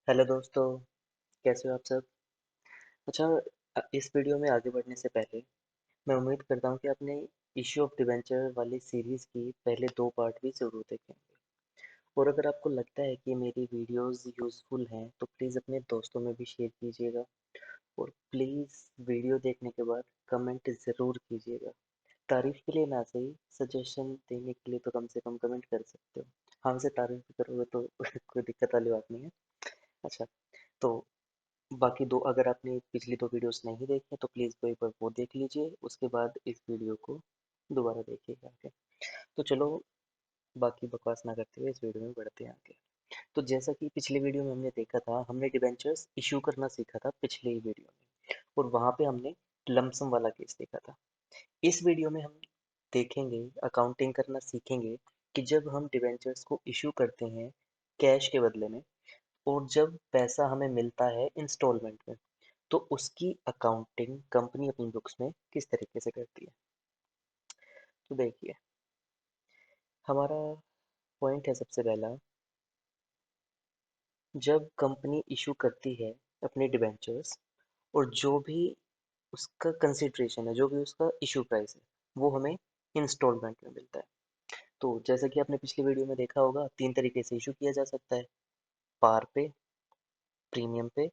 Hello दोस्तों, कैसे हो आप सब? अच्छा, इस वीडियो में आगे बढ़ने से पहले मैं उम्मीद करता हूँ कि आपने इश्यू ऑफ डिवेंचर वाली सीरीज़ की पहले 2 पार्ट भी ज़रूर देखे होंगे। और अगर आपको लगता है कि मेरी वीडियोस यूज़फुल हैं तो प्लीज़ अपने दोस्तों में भी शेयर कीजिएगा। और प्लीज़ वीडियो देखने के बाद कमेंट ज़रूर कीजिएगा। तारीफ़ के लिए ना सही, सजेशन देने के लिए तो कम से कम कमेंट कर सकते हो। हाँ, वैसे तारीफ़ भी करोगे तो कोई दिक्कत वाली बात नहीं है। अच्छा, तो बाकी दो, अगर आपने पिछली 2 वीडियोस नहीं देखी तो प्लीज़ वो एक बार वो देख लीजिए, उसके बाद इस वीडियो को दोबारा देखिएगा। ओके, तो चलो, बाकी बकवास ना करते हुए इस वीडियो में बढ़ते हैं आगे। तो जैसा कि पिछले वीडियो में हमने देखा था, हमने डिबेंचर्स इशू करना सीखा था पिछले ही वीडियो में, और वहाँ पे हमने लमसम वाला केस देखा था। इस वीडियो में हम देखेंगे, अकाउंटिंग करना सीखेंगे कि जब हम डिबेंचर्स को इशू करते हैं कैश के बदले में, और जब पैसा हमें मिलता है इंस्टॉलमेंट में, तो उसकी अकाउंटिंग कंपनी अपनी बुक्स में किस तरीके से करती है। तो देखिए, हमारा पॉइंट है सबसे पहला, जब कंपनी इशू करती है अपने डिबेंचर्स, और जो भी उसका कंसिडरेशन है, जो भी उसका इशू प्राइस है, वो हमें इंस्टॉलमेंट में मिलता है। तो जैसा कि आपने पिछली वीडियो में देखा होगा, 3 तरीके से इशू किया जा सकता है: पार पे, प्रीमियम पे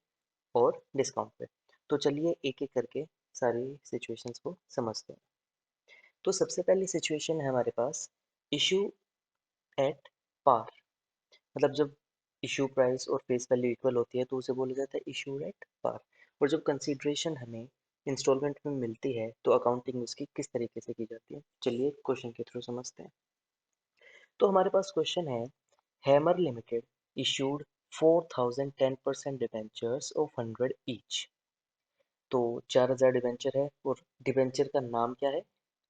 और डिस्काउंट पे। तो चलिए एक एक करके सारी सिचुएशंस को समझते हैं। तो सबसे पहली सिचुएशन है हमारे पास, इशू एट पार। मतलब जब इशू प्राइस और फेस वैल्यू इक्वल होती है तो उसे बोला जाता है इशू एट पार। और जब कंसीडरेशन हमें इंस्टॉलमेंट में मिलती है तो अकाउंटिंग उसकी किस तरीके से की जाती है, चलिए क्वेश्चन के थ्रू समझते हैं। तो हमारे पास क्वेश्चन है, hammer limited issued 4000 10% debentures of 100 each. तो 4000 डिबेंचर है, और डिबेंचर का नाम क्या है?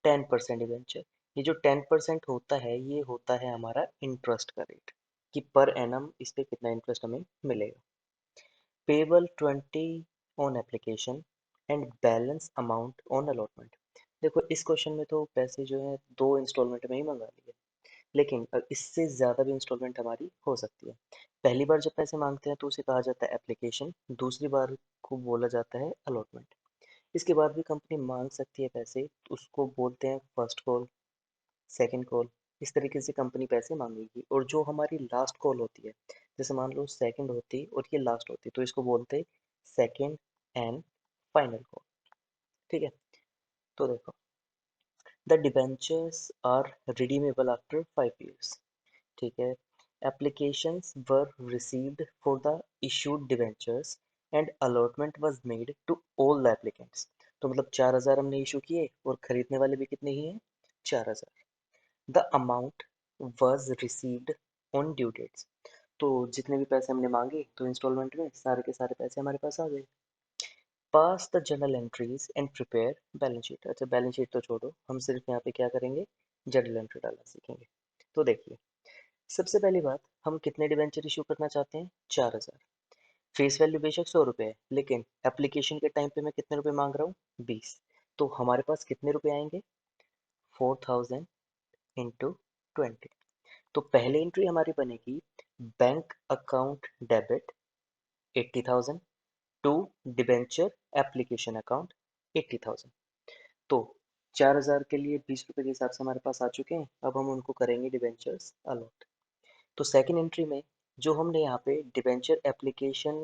10% डिबेंचर। ये जो 10% होता है, ये होता है हमारा इंटरेस्ट का रेट, कि पर एनम इस पे कितना इंटरेस्ट हमें मिलेगा। Payable 20 on application and balance amount on allotment. देखो, इस क्वेश्चन में तो पैसे जो है 2 इंस्टॉलमेंट में ही मंगा लिए, लेकिन इससे ज़्यादा भी इंस्टॉलमेंट हमारी हो सकती है। पहली बार जब पैसे मांगते हैं तो उसे कहा जाता है एप्लीकेशन, दूसरी बार को बोला जाता है अलॉटमेंट। इसके बाद भी कंपनी मांग सकती है पैसे, तो उसको बोलते हैं फर्स्ट कॉल, सेकंड कॉल। इस तरीके से कंपनी पैसे मांगेगी, और जो हमारी लास्ट कॉल होती है, जैसे मान लो सेकंड होती और ये लास्ट होती, तो इसको बोलते हैं सेकंड एंड फाइनल कॉल। ठीक है, तो देखो, the debentures are redeemable after 5 years। ठीक है, applications were received for the issued debentures and allotment was made to all the applicants। तो मतलब 4000 हमने इशू किए और खरीदने वाले भी कितने ही हैं? 4000। The amount was received on due dates। तो जितने भी पैसे हमने मांगे तो इंस्टॉलमेंट में सारे के सारे पैसे हमारे पास आ गए। Pass the journal entries and prepare balance sheet. अच्छा, बैलेंस शीट तो छोड़ो, हम सिर्फ यहाँ पे क्या करेंगे, जर्नल एंट्री डालना सीखेंगे। तो देखिए, सबसे पहली बात, हम कितने डिबेंचर इशू करना चाहते हैं? 4000। फेस वैल्यू बेशक 100 रुपये है, लेकिन एप्लीकेशन के टाइम पे मैं कितने रुपए मांग रहा हूँ? 20। तो हमारे पास कितने रुपए आएंगे? 4000 इंटू 20। तो पहले एंट्री हमारी बनेगी, bank account debit 80,000 to debenture application account 80,000। तो 4000 के लिए 20 रुपए के हिसाब से हमारे पास आ चुके हैं, अब हम उनको करेंगे डिबेंचर्स अलॉट। तो सेकंड एंट्री में जो हमने यहाँ पे डिबेंचर एप्लीकेशन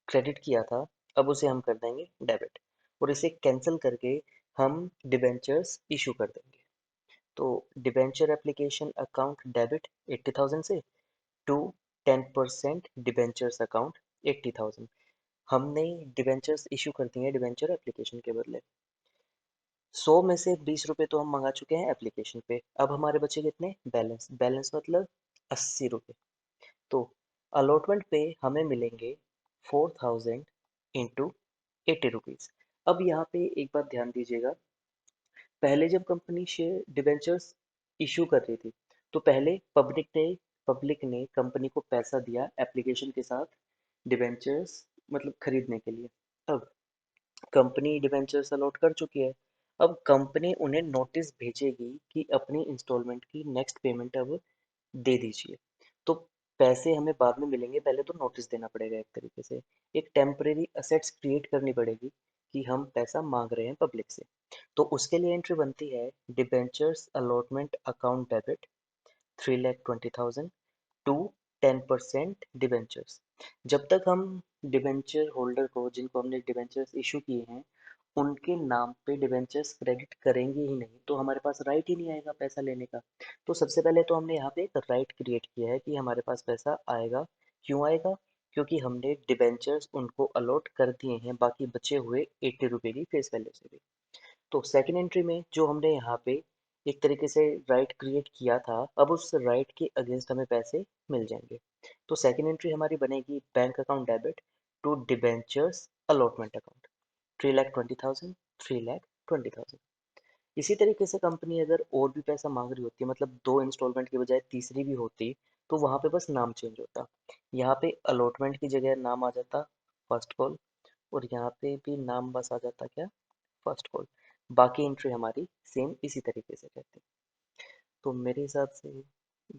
क्रेडिट किया था, अब उसे हम कर देंगे डेबिट, और इसे कैंसिल करके हम डिबेंचर्स इशू कर देंगे। तो डिबेंचर एप्लीकेशन अकाउंट डेबिट 80,000 से टू 10% डिबेंचर्स अकाउंट 80,000। हमने डिबेंचर्स इशू कर दिए डिबेंचर एप्लीकेशन के बदले। 100 में से 20 रुपए तो हम मंगा चुके हैं एप्लीकेशन पे, अब हमारे बचे कितने? बैलेंस। बैलेंस मतलब 80 रुपए। तो अलॉटमेंट पे हमें मिलेंगे 4000 इंटू 80 रुपीज़। अब यहाँ पे एक बात ध्यान दीजिएगा, पहले जब कंपनी शेयर डिबेंचर्स इशू कर रही थी, तो पहले पब्लिक ने कंपनी को पैसा दिया एप्लीकेशन के साथ डिबेंचर्स मतलब खरीदने के लिए। अब कंपनी डिबेंचर्स अलॉट कर चुकी है, अब कंपनी उन्हें नोटिस भेजेगी कि अपनी इंस्टॉलमेंट की नेक्स्ट पेमेंट अब दे दीजिए। तो पैसे हमें बाद में मिलेंगे, पहले तो नोटिस देना पड़ेगा एक तरीके से। एक टेम्परेरी असेट्स क्रिएट करनी पड़ेगी कि हम पैसा मांग रहे हैं पब्लिक से। तो उसके लिए एंट्री बनती है debentures allotment account debit 3,20,000 to 10% debentures. जब तक हम डिबेंचर होल्डर को, जिनको हमने डिबेंचर्स इशू किए हैं, उनके नाम पे डिबेंचर्स क्रेडिट करेंगे ही नहीं, तो हमारे पास राइट ही नहीं आएगा पैसा लेने का। तो सबसे पहले तो हमने यहाँ पे एक राइट क्रिएट किया है कि हमारे पास पैसा आएगा। क्यों आएगा? क्योंकि हमने डिबेंचर्स उनको अलॉट कर दिए हैं, बाकी बचे हुए 80 रुपए की फेस वैल्यू से भी। तो सेकंड एंट्री में जो हमने यहाँ पे एक तरीके से राइट क्रिएट किया था, अब उस राइट के अगेंस्ट हमें पैसे मिल जाएंगे। तो सेकंड एंट्री हमारी बनेगी bank account debit to debentures allotment account 3,20,000 3,20,000। इसी तरीके से कंपनी अगर और भी पैसा मांग रही होती है, मतलब 2 इंस्टॉलमेंट की बजाय तीसरी भी होती, तो वहां पे बस नाम चेंज होता। यहाँ पे अलॉटमेंट की जगह नाम आ जाता फर्स्ट कॉल, और यहाँ पे भी नाम बस आ जाता क्या, फर्स्ट कॉल। बाकी एंट्री हमारी सेम इसी तरीके से रहती। तो मेरे हिसाब से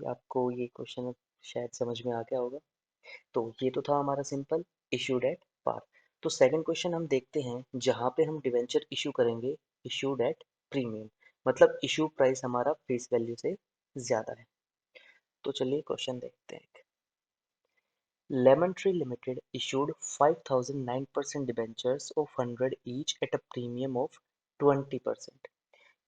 आपको ये क्वेश्चन शायद समझ में आ गया होगा। तो ये तो था हमारा सिंपल इशूड एट पार। तो सेकंड क्वेश्चन हम देखते हैं, जहाँ पे हम डिवेंचर इशू करेंगे इशूड एट प्रीमियम, मतलब इशू प्राइस हमारा फेस वैल्यू से ज्यादा है। तो चलिए क्वेश्चन देखते हैं। Lemon tree limited issued 5,000 9% debentures of 100 each at a premium of 20%।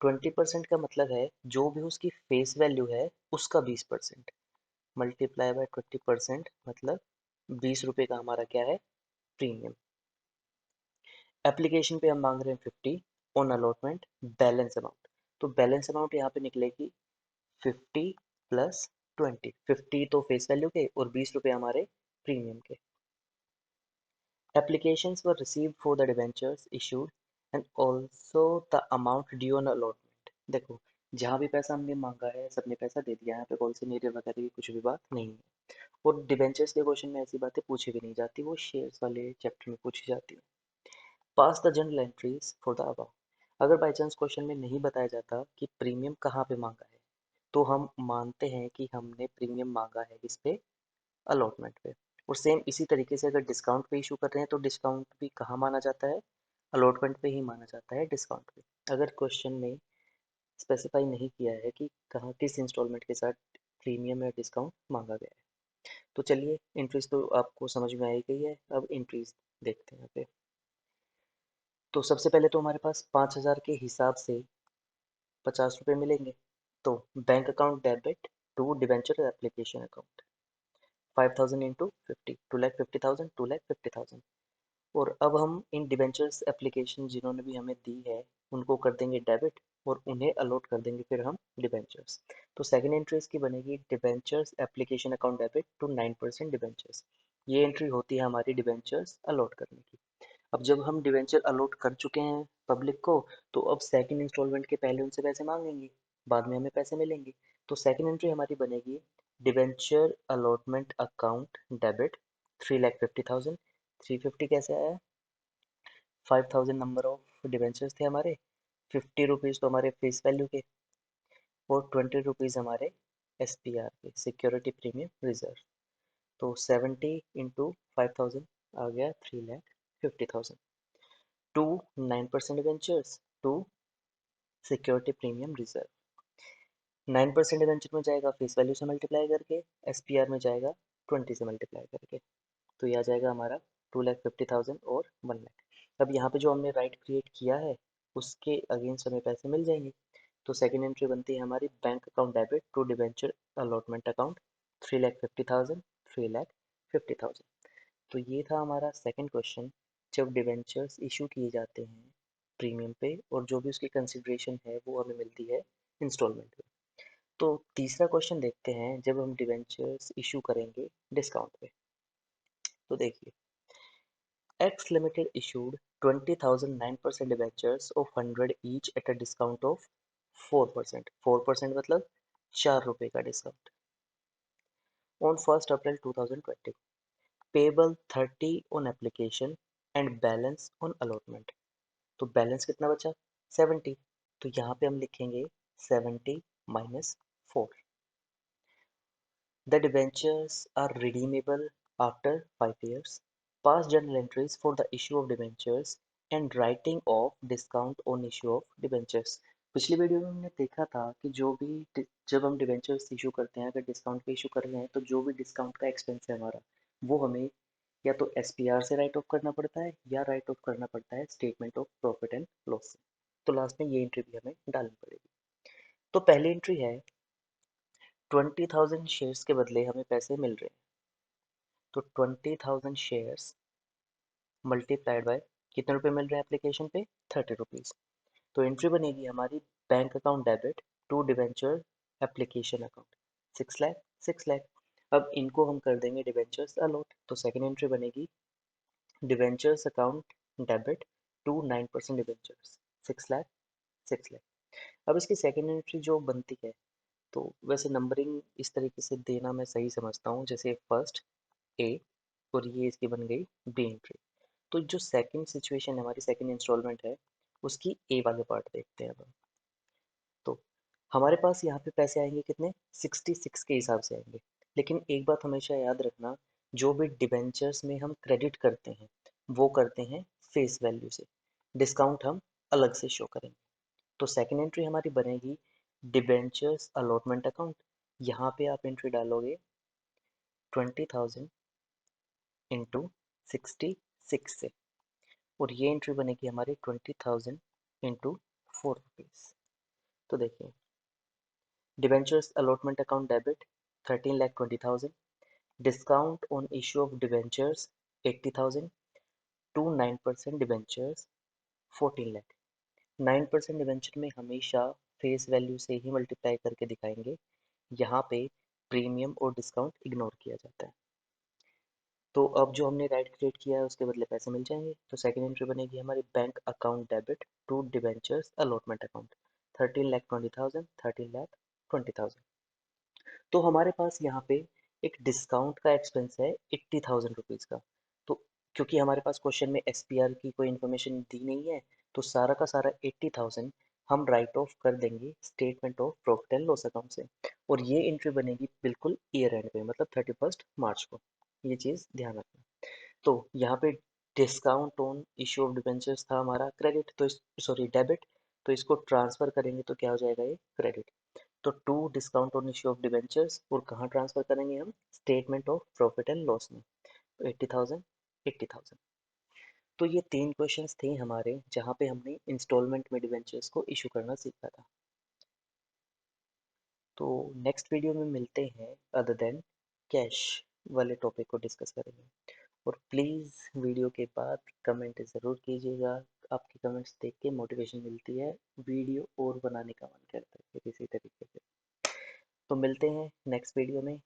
20% का मतलब है जो भी उसकी फेस वैल्यू है उसका 20% मल्टीप्लाई बाय 20%, मतलब 20 रुपए का हमारा क्या है, प्रीमियम। एप्लीकेशन पे हम मांग रहे हैं 50 ऑन अलॉटमेंट बैलेंस अमाउंट। तो बैलेंस अमाउंट यहाँ पे निकलेगी 50 प्लस 20। 50 तो फेस वैल्यू के और 20 रुपए हमारे प्रीमियम के। Applications were received for the debentures issued and also the amount due on allotment। देखो, जहाँ भी पैसा हमने मांगा है सबने पैसा दे दिया है, यहाँ पे कोई सी नेगेटिव वगैरह की कुछ भी बात नहीं है। और डिबेंचर्स के क्वेश्चन में ऐसी बातें पूछी भी नहीं जाती, वो शेयर्स वाले चैप्टर में पूछी जाती है। Pass the journal entries for the above. अगर बाई चांस क्वेश्चन में नहीं बताया जाता कि प्रीमियम कहाँ पे मांगा है, तो हम मानते हैं कि हमने प्रीमियम मांगा है किस पे, अलॉटमेंट पे। और सेम इसी तरीके से अगर डिस्काउंट पे इशू कर रहे हैं तो डिस्काउंट भी कहाँ माना जाता है, अलॉटमेंट पे ही माना जाता है, डिस्काउंट पे। अगर क्वेश्चन में स्पेसिफाई नहीं किया है कि कहाँ किस इंस्टॉलमेंट के साथ प्रीमियम या डिस्काउंट मांगा गया है। तो चलिए एंट्रीज तो आपको समझ में आई गई है, अब एंट्रीज देखते हैं यहाँ पे। तो सबसे पहले तो हमारे पास 5,000 के हिसाब से 50 रुपये मिलेंगे। तो bank account debit to debenture application account 5,000 into 50, 2,50,000 2,50,000। और अब हम इन डिबेंचर्स एप्लीकेशन जिन्होंने भी हमें दी है उनको कर देंगे डेबिट, और उन्हें अलॉट कर देंगे फिर हम डिबेंचर्स। तो सेकंड एंट्री इसकी बनेगी debentures application account debit to 9% debentures. ये एंट्री होती है हमारी डिबेंचर्स अलॉट करने की। अब जब हम डिवेंचर अलॉट कर चुके हैं पब्लिक को, तो अब सेकंड इंस्टॉलमेंट के पहले उनसे पैसे मांगेंगे, बाद में हमें पैसे मिलेंगे। तो सेकंड एंट्री हमारी बनेगी डिवेंचर अलॉटमेंट अकाउंट डेबिट 3,50,000। 350 कैसे आया, 5,000 नंबर ऑफ डिवेंचर्स थे हमारे, 50 रुपीज़ तो हमारे फेस वैल्यू के, और 20 रुपीज़ हमारे SPR के, सिक्योरिटी प्रीमियम रिजर्व। तो 70 इंटू 5,000 आ गया 3,50,000 to 9% debentures to security premium reserve. 9% debenture में जाएगा फेस वैल्यू से मल्टीप्लाई करके, SPR में जाएगा 20 से मल्टीप्लाई करके। तो यह आ जाएगा हमारा 2,50,000 और 1 लाख। अब यहाँ पे जो हमने राइट क्रिएट किया है उसके अगेंस्ट हमें पैसे मिल जाएंगे। तो सेकंड एंट्री बनती है हमारी bank account debit to debenture allotment account 3,50,000 3,50,000। तो ये था हमारा सेकंड क्वेश्चन। जब डिवेंचर्स इशू किए जाते हैं प्रीमियम पे, और जो भी उसकी कंसिडरेशन है वो हमें मिलती है इंस्टॉलमेंट पे। तो तीसरा क्वेश्चन देखते हैं, जब हम डिवेंचर्स इशू करेंगे डिस्काउंट पे। तो देखिए, X Limited issued 20,000 9% debentures of 100 each at a discount of 4%। 4% मतलब 4 रुपए का discount on 1st April 2020, payable 30 on application and balance on allotment। तो बैलेंस कितना बचा, 70। तो यहाँ पे हम लिखेंगे 70 minus 4। The debentures are redeemable after 5 years. Past journal entries for the issue of debentures and writing off discount on issue of debentures. पिछली video में हमने देखा था कि जब हम डिबेंचर्स इशू करते हैं, अगर डिस्काउंट पे इशू कर रहे हैं, तो जो भी डिस्काउंट का एक्सपेंस है हमारा, वो हमें या तो एसपीआर से राइट ऑफ करना पड़ता है या राइट ऑफ करना पड़ता है statement of profit and loss से। तो लास्ट में ये एंट्री भी हमें डालनी पड़ेगी। तो पहली एंट्री है 20,000 शेयर्स के बदले हमें पैसे मिल रहे हैं, तो 20,000 शेयर्स मल्टीप्लाइड बाय कितने रुपए मिल रहे हैं एप्लीकेशन पे, 30 रुपीज़। तो एंट्री बनेगी हमारी bank account debit to debenture application account 6 lakh 6 lakh. अब इनको हम कर देंगे डिवेंचर्स अलॉट, तो सेकंड एंट्री बनेगी debentures account debit to 9% debentures 6 lakh 6 lakh. अब इसकी सेकंड एंट्री जो बनती है, तो वैसे नंबरिंग इस तरीके से देना मैं सही समझता हूँ, जैसे फर्स्ट ए और ये इसकी बन गई बी एंट्री। तो जो सेकंड सिचुएशन है, हमारी सेकंड इंस्टॉलमेंट है, उसकी ए वाले पार्ट देखते हैं अब हम। तो हमारे पास यहाँ पे पैसे आएंगे कितने, 66 के हिसाब से आएंगे। लेकिन एक बात हमेशा याद रखना, जो भी डिबेंचर्स में हम क्रेडिट करते हैं वो करते हैं फेस वैल्यू से, डिस्काउंट हम अलग से शो करेंगे। तो सेकंड एंट्री हमारी बनेगी डिबेंचर्स अलॉटमेंट अकाउंट। यहाँ पे आप एंट्री डालोगे 20,000 इंटू 66 से, और ये एंट्री बनेगी हमारी 20,000 इंटू 4 रुपीज़। तो देखिए, debentures allotment account debit 13,20,000, discount on issue of debentures 80,000 to 9% debentures 14 lakh. 9% debenture में हमेशा फेस वैल्यू से ही मल्टीप्लाई करके दिखाएंगे, यहाँ पे प्रीमियम और डिस्काउंट इग्नोर किया जाता है। तो अब जो हमने राइट क्रिएट किया है उसके बदले पैसे मिल जाएंगे। तो सेकंड एंट्री बनेगी हमारी bank account debit to debentures allotment account 13,20,000 13,20,000। तो हमारे पास यहाँ पे एक डिस्काउंट का एक्सपेंस है 80,000 रुपीज़ का। तो क्योंकि हमारे पास क्वेश्चन में एसपीआर की कोई इन्फॉर्मेशन दी नहीं है, तो सारा का सारा 80,000 हम राइट ऑफ कर देंगे statement of profit and loss account से। और ये एंट्री बनेगी बिल्कुल ईयर एंड पे, मतलब 31 मार्च को। ये चीज़ ध्यान रखना। तो यहाँ पे discount on issue of debentures था हमारा क्रेडिट, तो सॉरी डेबिट, तो इसको ट्रांसफर करेंगे तो क्या हो जाएगा, ये क्रेडिट। तो to discount on issue of debentures, और कहाँ ट्रांसफर करेंगे हम, statement of profit and loss में। तो 80,000 80,000। तो ये तीन क्वेश्चंस थे हमारे जहाँ पे हमने इंस्टॉलमेंट में डिबेंचर्स को इशू करना सीखा था। तो नेक्स्ट वीडियो में मिलते हैं, अदर देन कैश वाले टॉपिक को डिस्कस करेंगे। और प्लीज़ वीडियो के बाद कमेंट ज़रूर कीजिएगा, आपके कमेंट्स देख के मोटिवेशन मिलती है, वीडियो और बनाने का मन करता है किसी तरीके से। तो मिलते हैं नेक्स्ट वीडियो में।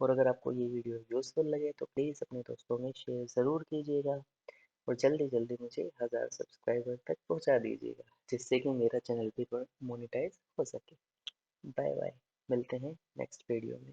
और अगर आपको ये वीडियो यूज़फुल लगे तो प्लीज़ अपने दोस्तों में शेयर ज़रूर कीजिएगा, और जल्दी जल्दी मुझे 1000 सब्सक्राइबर तक पहुंचा दीजिएगा, जिससे कि मेरा चैनल भी मोनेटाइज हो सके। बाय बाय, मिलते हैं नेक्स्ट वीडियो में।